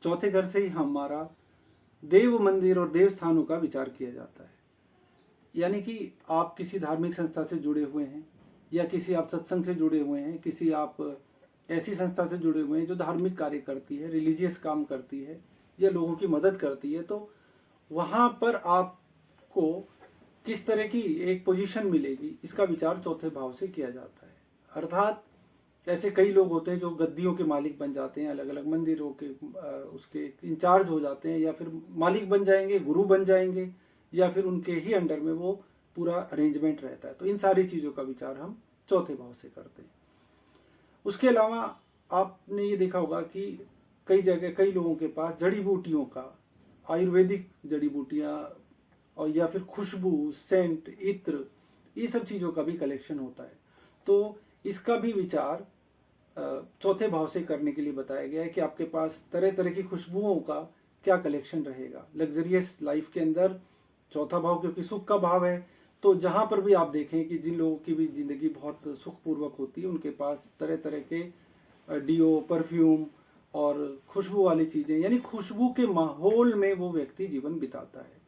चौथे घर से ही हमारा देव मंदिर और देव स्थानों का विचार किया जाता है। यानी कि आप किसी धार्मिक संस्था से जुड़े हुए हैं, या किसी आप सत्संग से जुड़े हुए हैं, किसी आप ऐसी संस्था से जुड़े हुए हैं जो धार्मिक कार्य करती है, रिलीजियस काम करती है या लोगों की मदद करती है, तो वहाँ पर आपको किस तरह की एक पोजीशन मिलेगी, इसका विचार चौथे भाव से किया जाता है। अर्थात ऐसे कई लोग होते हैं जो गद्दियों के मालिक बन जाते हैं, अलग अलग मंदिरों के उसके इंचार्ज हो जाते हैं, या फिर मालिक बन जाएंगे, गुरु बन जाएंगे, या फिर उनके ही अंडर में वो पूरा अरेंजमेंट रहता है। तो इन सारी चीज़ों का विचार हम चौथे भाव से करते हैं। उसके अलावा आपने ये देखा होगा कि कई जगह कई लोगों के पास जड़ी बूटियों का, आयुर्वेदिक जड़ी बूटियाँ और या फिर खुशबू, सेंट, इत्र, ये सब चीज़ों का भी कलेक्शन होता है। तो इसका भी विचार चौथे भाव से करने के लिए बताया गया है कि आपके पास तरह तरह की खुशबुओं का क्या कलेक्शन रहेगा। लग्जरियस लाइफ के अंदर चौथा भाव क्योंकि सुख का भाव है, तो जहाँ पर भी आप देखें कि जिन लोगों की भी ज़िंदगी बहुत सुखपूर्वक होती है, उनके पास तरह तरह के डिओ, परफ्यूम और खुशबू वाली चीज़ें, यानी खुशबू के माहौल में वो व्यक्ति जीवन बिताता है।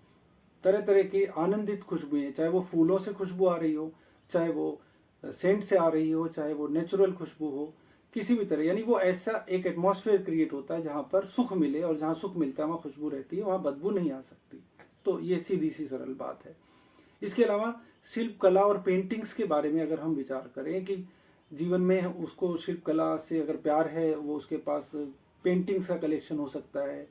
तरह तरह की आनंदित खुशबुएं, चाहे वो फूलों से खुशबू आ रही हो, चाहे वो सेंट से आ रही हो, चाहे वो नेचुरल खुशबू हो, किसी भी तरह, यानी वो ऐसा एक एटमॉस्फेयर क्रिएट होता है जहाँ पर सुख मिले, और जहाँ सुख मिलता है वहाँ खुशबू रहती है, वहाँ बदबू नहीं आ सकती। तो ये सीधी सी सरल बात है। इसके अलावा शिल्प कला और पेंटिंग्स के बारे में अगर हम विचार करें कि जीवन में उसको शिल्प कला से अगर प्यार है, वो उसके पास पेंटिंग्स का कलेक्शन हो सकता है।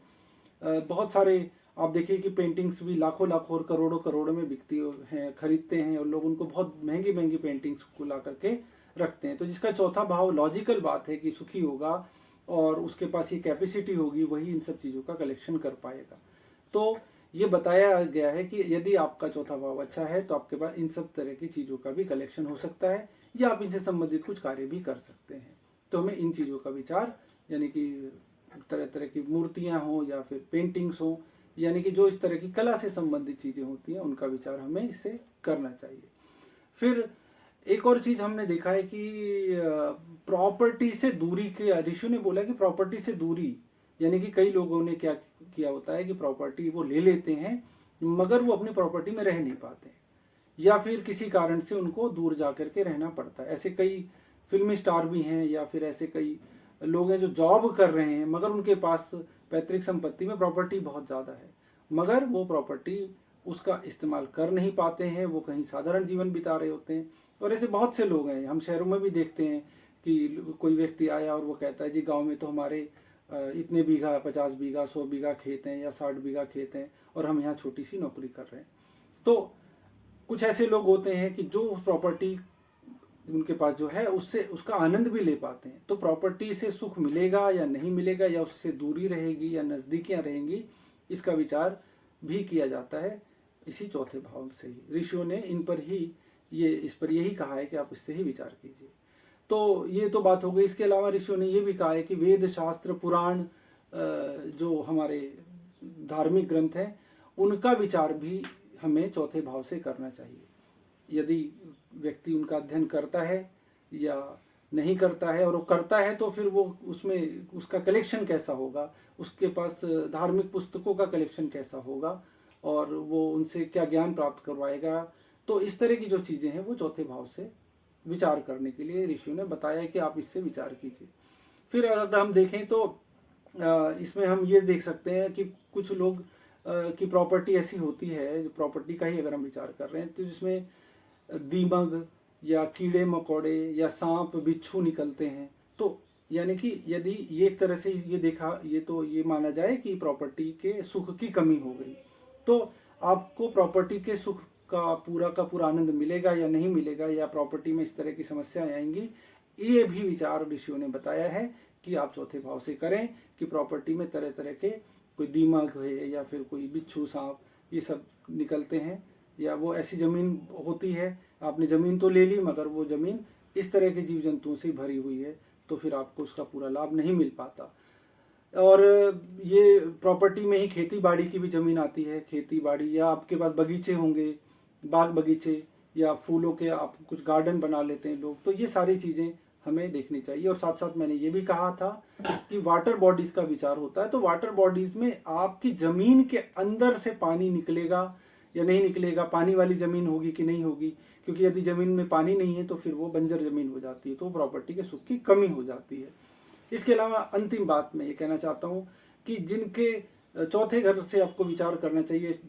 बहुत सारे आप देखिए कि पेंटिंग्स भी लाखों लाखों और करोड़ों करोड़ों में बिकती हैं, खरीदते हैं, और लोग उनको बहुत महंगी महंगी पेंटिंग्स को ला करके रखते हैं। तो जिसका चौथा भाव लॉजिकल बात है कि सुखी होगा और उसके पास ये कैपेसिटी होगी, वही इन सब चीज़ों का कलेक्शन कर पाएगा। तो ये बताया गया है कि यदि आपका चौथा भाव अच्छा है तो आपके पास इन सब तरह की चीज़ों का भी कलेक्शन हो सकता है, या आप इनसे संबंधित कुछ कार्य भी कर सकते हैं। तो हमें इन चीज़ों का विचार, यानी कि तरह तरह की मूर्तियाँ हों या फिर पेंटिंग्स हों, यानी कि जो इस तरह की कला से संबंधित चीज़ें होती हैं, उनका विचार हमें इससे करना चाहिए। फिर एक और चीज़ हमने देखा है कि प्रॉपर्टी से दूरी के, ऋषि ने बोला कि प्रॉपर्टी से दूरी, यानी कि कई लोगों ने क्या किया होता है कि प्रॉपर्टी वो ले लेते हैं मगर वो अपनी प्रॉपर्टी में रह नहीं पाते, या फिर किसी कारण से उनको दूर जा करके रहना पड़ता है। ऐसे कई फिल्मी स्टार भी हैं, या फिर ऐसे कई लोग हैं जो जॉब कर रहे हैं मगर उनके पास पैतृक संपत्ति में प्रॉपर्टी बहुत ज़्यादा है, मगर वो प्रॉपर्टी उसका इस्तेमाल कर नहीं पाते हैं, वो कहीं साधारण जीवन बिता रहे होते हैं। और ऐसे बहुत से लोग हैं, हम शहरों में भी देखते हैं कि कोई व्यक्ति आया और वो कहता है जी गांव में तो हमारे इतने बीघा, 50 बीघा, 100 बीघा खेत हैं या 60 बीघा खेत हैं, और हम यहाँ छोटी सी नौकरी कर रहे हैं। तो कुछ ऐसे लोग होते हैं कि जो प्रॉपर्टी उनके पास जो है उससे उसका आनंद भी ले पाते हैं। तो प्रॉपर्टी से सुख मिलेगा या नहीं मिलेगा, या उससे दूरी रहेगी या नज़दीकियाँ रहेंगी, इसका विचार भी किया जाता है इसी चौथे भाव से ही। ऋषियों ने इन पर ही इस पर यही कहा है कि आप इससे ही विचार कीजिए। तो ये तो बात हो गई। इसके अलावा ऋषियों ने ये भी कहा है कि वेद, शास्त्र, पुराण, जो हमारे धार्मिक ग्रंथ हैं, उनका विचार भी हमें चौथे भाव से करना चाहिए। यदि व्यक्ति उनका अध्ययन करता है या नहीं करता है, और वो करता है तो फिर वो उसमें उसका कलेक्शन कैसा होगा, उसके पास धार्मिक पुस्तकों का कलेक्शन कैसा होगा, और वो उनसे क्या ज्ञान प्राप्त करवाएगा। तो इस तरह की जो चीज़ें हैं वो चौथे भाव से विचार करने के लिए ऋषियों ने बताया कि आप इससे विचार कीजिए। फिर अगर हम देखें तो इसमें हम ये देख सकते हैं कि कुछ लोग की प्रॉपर्टी ऐसी होती है, जो प्रॉपर्टी का ही अगर हम विचार कर रहे हैं, तो जिसमें दीमक या कीड़े मकोड़े या सांप बिच्छू निकलते हैं। तो यानी कि यदि ये एक तरह से ये माना जाए कि प्रॉपर्टी के सुख की कमी हो गई, तो आपको प्रॉपर्टी के सुख का पूरा आनंद मिलेगा या नहीं मिलेगा, या प्रॉपर्टी में इस तरह की समस्याएं आएंगी, ये भी विचार ऋषियों ने बताया है कि आप चौथे भाव से करें कि प्रॉपर्टी में तरह तरह के कोई दीमक है या फिर कोई बिच्छू, सांप, ये सब निकलते हैं, या वो ऐसी ज़मीन होती है, आपने ज़मीन तो ले ली मगर वो ज़मीन इस तरह के जीव जंतुओं से भरी हुई है, तो फिर आपको उसका पूरा लाभ नहीं मिल पाता। और ये प्रॉपर्टी में ही खेती बाड़ी की भी ज़मीन आती है, खेती बाड़ी, या आपके पास बगीचे होंगे, बाग बगीचे, या फूलों के आप कुछ गार्डन बना लेते हैं लोग, तो ये सारी चीज़ें हमें देखनी चाहिए। और साथ साथ मैंने ये भी कहा था कि वाटर बॉडीज का विचार होता है, तो वाटर बॉडीज में आपकी जमीन के अंदर से पानी निकलेगा या नहीं निकलेगा, पानी वाली जमीन होगी कि नहीं होगी, क्योंकि यदि जमीन में पानी नहीं है तो फिर वो बंजर जमीन हो जाती है, तो प्रॉपर्टी के सुख की कमी हो जाती है। इसके अलावा अंतिम बात मैं ये कहना चाहता हूँ कि जिनके चौथे घर से आपको विचार करना चाहिए,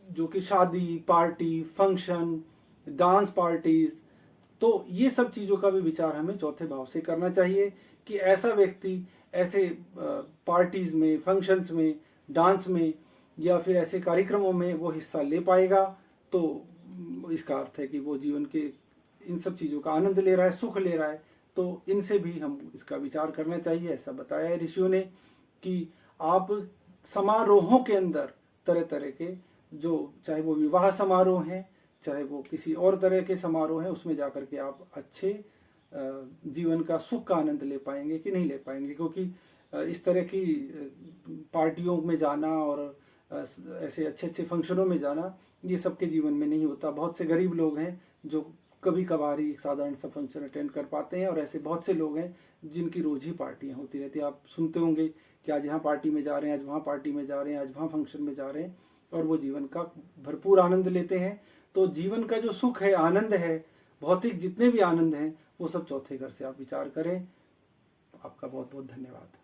जो कि शादी, पार्टी, फंक्शन, डांस पार्टीज, तो ये सब चीज़ों का भी विचार हमें चौथे भाव से करना चाहिए कि ऐसा व्यक्ति ऐसे पार्टीज में, फंक्शंस में, डांस में या फिर ऐसे कार्यक्रमों में वो हिस्सा ले पाएगा, तो इसका अर्थ है कि वो जीवन के इन सब चीज़ों का आनंद ले रहा है, सुख ले रहा है। तो इनसे भी हम इसका विचार करना चाहिए। ऐसा बताया है ऋषियों ने कि आप समारोहों के अंदर तरह तरह के, जो चाहे वो विवाह समारोह हैं, चाहे वो किसी और तरह के समारोह हैं, उसमें जाकर के आप अच्छे जीवन का सुख का आनंद ले पाएंगे कि नहीं ले पाएंगे। क्योंकि इस तरह की पार्टियों में जाना और ऐसे अच्छे अच्छे फंक्शनों में जाना, ये सबके जीवन में नहीं होता। बहुत से गरीब लोग हैं जो कभी कभार ही एक साधारण सा फंक्शन अटेंड कर पाते हैं, और ऐसे बहुत से लोग हैं जिनकी रोज ही पार्टियां होती रहती है। आप सुनते होंगे कि आज यहाँ पार्टी में जा रहे हैं, आज वहाँ पार्टी में जा रहे हैं, आज वहाँ फंक्शन में जा रहे हैं, और वो जीवन का भरपूर आनंद लेते हैं। तो जीवन का जो सुख है, आनंद है, भौतिक जितने भी आनंद हैं, वो सब चौथे घर से आप विचार करें। आपका बहुत बहुत धन्यवाद।